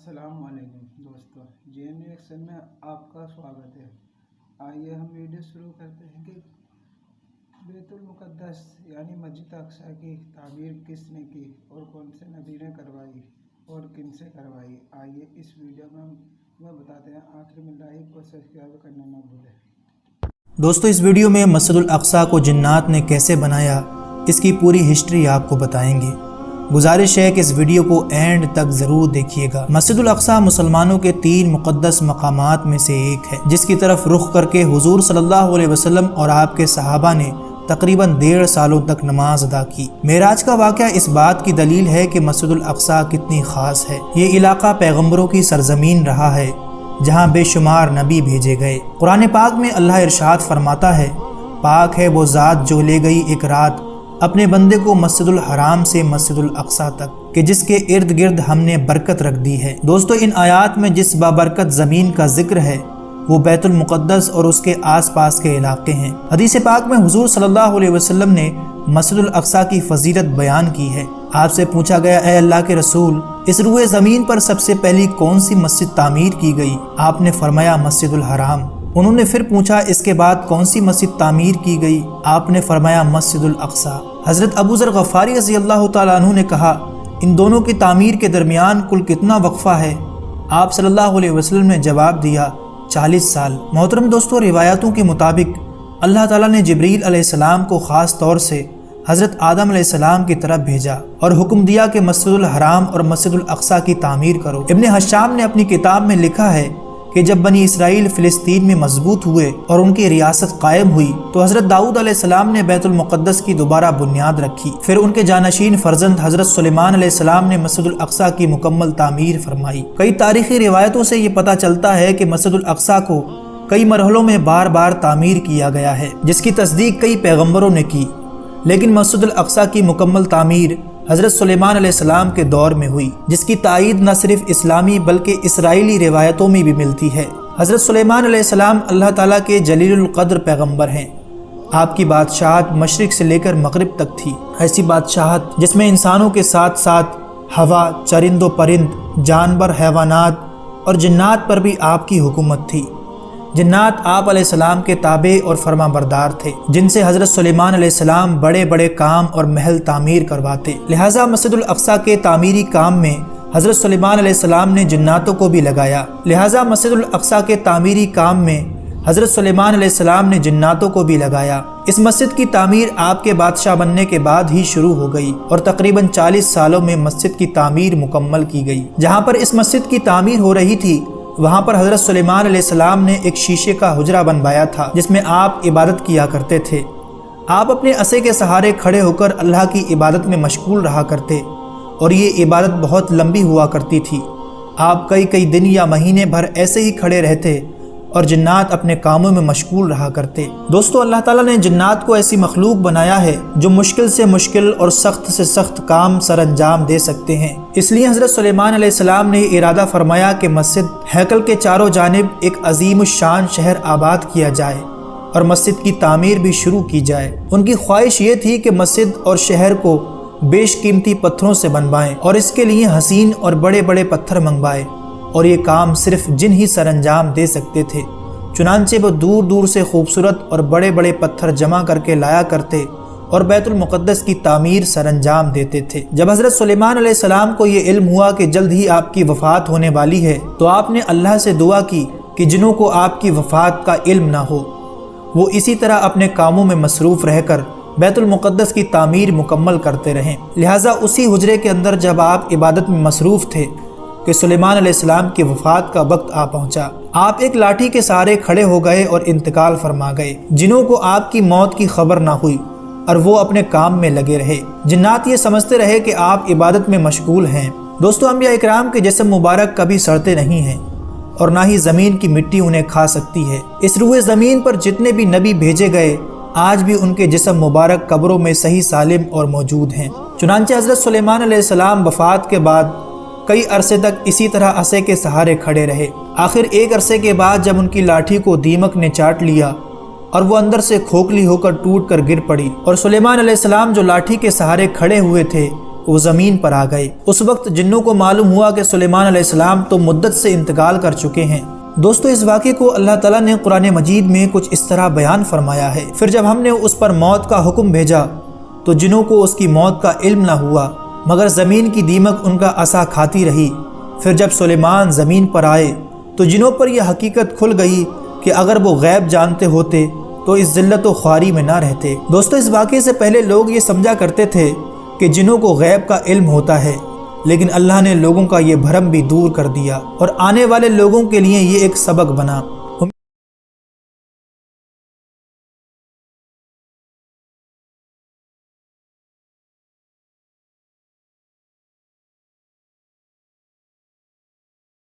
السلام علیکم دوستو، JNU ایکشن میں آپ کا سواگت ہے۔ آئیے ہم ویڈیو شروع کرتے ہیں کہ بیت المقدس یعنی مسجد اقصی کی تعمیر کس نے کی اور کون سے نبی نے کروائی اور کن سے کروائی۔ آئیے اس ویڈیو میں ہم بتاتے ہیں، آخر میں لائک اور سبسکرائب کرنا نہ بھولیں۔ دوستو اس ویڈیو میں مسجد الاقصی کو جنات نے کیسے بنایا اس کی پوری ہسٹری آپ کو بتائیں گے۔ گزارش ہے کہ اس ویڈیو کو اینڈ تک ضرور دیکھیے گا۔ مسجد الاقصی مسلمانوں کے 3 مقدس مقامات میں سے ایک ہے، جس کی طرف رخ کر کے حضور صلی اللہ علیہ وسلم اور آپ کے صحابہ نے تقریباً 1.5 سالوں تک نماز ادا کی۔ معراج کا واقعہ اس بات کی دلیل ہے کہ مسجد الاقصی کتنی خاص ہے۔ یہ علاقہ پیغمبروں کی سرزمین رہا ہے، جہاں بے شمار نبی بھیجے گئے۔ قرآن پاک میں اللہ ارشاد فرماتا ہے، پاک ہے وہ ذات جو لے گئی ایک رات اپنے بندے کو مسجد الحرام سے مسجد الاقصی تک، کہ جس کے ارد گرد ہم نے برکت رکھ دی ہے۔ دوستو ان آیات میں جس بابرکت زمین کا ذکر ہے وہ بیت المقدس اور اس کے آس پاس کے علاقے ہیں۔ حدیث پاک میں حضور صلی اللہ علیہ وسلم نے مسجد الاقصی کی فضیلت بیان کی ہے۔ آپ سے پوچھا گیا، اے اللہ کے رسول، اس روئے زمین پر سب سے پہلی کون سی مسجد تعمیر کی گئی؟ آپ نے فرمایا مسجد الحرام۔ انہوں نے پھر پوچھا، اس کے بعد کون سی مسجد تعمیر کی گئی؟ آپ نے فرمایا مسجد الاقصی۔ حضرت ابو ذر غفاری رضی اللہ تعالیٰ عنہ نے کہا، ان دونوں کی تعمیر کے درمیان کل کتنا وقفہ ہے؟ آپ صلی اللہ علیہ وسلم نے جواب دیا، 40 سال۔ محترم دوستو، روایتوں کے مطابق اللہ تعالیٰ نے جبریل علیہ السلام کو خاص طور سے حضرت آدم علیہ السلام کی طرف بھیجا اور حکم دیا کہ مسجد الحرام اور مسجد الاقصی کی تعمیر کرو۔ ابن حشام نے اپنی کتاب میں لکھا ہے کہ جب بنی اسرائیل فلسطین میں مضبوط ہوئے اور ان کی ریاست قائم ہوئی تو حضرت داؤد علیہ السلام نے بیت المقدس کی دوبارہ بنیاد رکھی۔ پھر ان کے جانشین فرزند حضرت سلیمان علیہ السلام نے مسجد الاقصی کی مکمل تعمیر فرمائی۔ کئی تاریخی روایتوں سے یہ پتہ چلتا ہے کہ مسجد الاقصی کو کئی مرحلوں میں بار بار تعمیر کیا گیا ہے، جس کی تصدیق کئی پیغمبروں نے کی، لیکن مسجد الاقصی کی مکمل تعمیر حضرت سلیمان علیہ السلام کے دور میں ہوئی، جس کی تائید نہ صرف اسلامی بلکہ اسرائیلی روایتوں میں بھی ملتی ہے۔ حضرت سلیمان علیہ السلام اللہ تعالیٰ کے جلیل القدر پیغمبر ہیں۔ آپ کی بادشاہت مشرق سے لے کر مغرب تک تھی، ایسی بادشاہت جس میں انسانوں کے ساتھ ساتھ ہوا، چرند و پرند، جانور، حیوانات اور جنات پر بھی آپ کی حکومت تھی۔ جنات آپ علیہ السلام کے تابع اور فرما بردار تھے، جن سے حضرت سلیمان علیہ السلام بڑے بڑے کام اور محل تعمیر کرواتے۔ لہٰذا مسجد الاقصی کے تعمیری کام میں حضرت سلیمان علیہ السلام نے جناتوں کو بھی لگایا۔ لہٰذا مسجد الاقصی کے تعمیری کام میں حضرت سلیمان علیہ السلام نے جناتوں کو بھی لگایا۔ اس مسجد کی تعمیر آپ کے بادشاہ بننے کے بعد ہی شروع ہو گئی اور تقریباً 40 سالوں میں مسجد کی تعمیر مکمل کی گئی۔ جہاں پر اس مسجد کی تعمیر ہو رہی تھی وہاں پر حضرت سلیمان علیہ السلام نے ایک شیشے کا حجرہ بنوایا تھا، جس میں آپ عبادت کیا کرتے تھے۔ آپ اپنے عصا کے سہارے کھڑے ہو کر اللہ کی عبادت میں مشغول رہا کرتے اور یہ عبادت بہت لمبی ہوا کرتی تھی۔ آپ کئی دن یا مہینے بھر ایسے ہی کھڑے رہتے اور جنات اپنے کاموں میں مشغول رہا کرتے۔ دوستو اللہ تعالیٰ نے جنات کو ایسی مخلوق بنایا ہے جو مشکل سے مشکل اور سخت سے سخت کام سر انجام دے سکتے ہیں۔ اس لیے حضرت سلیمان علیہ السلام نے ارادہ فرمایا کہ مسجد ہیکل کے چاروں جانب ایک عظیم الشان شہر آباد کیا جائے اور مسجد کی تعمیر بھی شروع کی جائے۔ ان کی خواہش یہ تھی کہ مسجد اور شہر کو بیش قیمتی پتھروں سے بنوائیں اور اس کے لیے حسین اور بڑے بڑے پتھر منگوائے، اور یہ کام صرف جن ہی سر انجام دے سکتے تھے۔ چنانچہ وہ دور دور سے خوبصورت اور بڑے بڑے پتھر جمع کر کے لایا کرتے اور بیت المقدس کی تعمیر سر انجام دیتے تھے۔ جب حضرت سلیمان علیہ السلام کو یہ علم ہوا کہ جلد ہی آپ کی وفات ہونے والی ہے تو آپ نے اللہ سے دعا کی کہ جنوں کو آپ کی وفات کا علم نہ ہو وہ اسی طرح اپنے کاموں میں مصروف رہ کر بیت المقدس کی تعمیر مکمل کرتے رہیں۔ لہٰذا اسی حجرے کے اندر جب آپ عبادت میں مصروف تھے کہ سلیمان علیہ السلام کی وفات کا وقت آ پہنچا۔ آپ ایک لاٹھی کے سہارے کھڑے ہو گئے اور انتقال فرما گئے۔ جنوں کو آپ کی موت کی خبر نہ ہوئی اور وہ اپنے کام میں لگے رہے۔ جنات یہ سمجھتے رہے کہ آپ عبادت میں مشغول ہیں۔ دوستو انبیاء اکرام کے جسم مبارک کبھی سڑتے نہیں ہیں اور نہ ہی زمین کی مٹی انہیں کھا سکتی ہے۔ اس روئے زمین پر جتنے بھی نبی بھیجے گئے آج بھی ان کے جسم مبارک قبروں میں صحیح سالم اور موجود ہیں۔ چنانچہ حضرت سلیمان علیہ السلام وفات کے بعد کئی عرصے تک اسی طرح عصے کے سہارے کھڑے رہے۔ آخر ایک عرصے کے بعد جب ان کی لاٹھی کو دیمک نے چاٹ لیا اور وہ اندر سے کھوکھلی ہو کر ٹوٹ کر گر پڑی اور سلیمان علیہ السلام جو لاٹھی کے سہارے کھڑے ہوئے تھے وہ زمین پر آ گئے۔ اس وقت جنوں کو معلوم ہوا کہ سلیمان علیہ السلام تو مدت سے انتقال کر چکے ہیں۔ دوستو اس واقعے کو اللہ تعالیٰ نے قرآن مجید میں کچھ اس طرح بیان فرمایا ہے، پھر جب ہم نے اس پر موت کا حکم بھیجا تو جنوں کو اس کی موت کا علم نہ ہوا، مگر زمین کی دیمک ان کا عصا کھاتی رہی۔ پھر جب سلیمان زمین پر آئے تو جنوں پر یہ حقیقت کھل گئی کہ اگر وہ غیب جانتے ہوتے تو اس ذلت و خواری میں نہ رہتے۔ دوستو اس واقعے سے پہلے لوگ یہ سمجھا کرتے تھے کہ جنوں کو غیب کا علم ہوتا ہے، لیکن اللہ نے لوگوں کا یہ بھرم بھی دور کر دیا اور آنے والے لوگوں کے لیے یہ ایک سبق بنا۔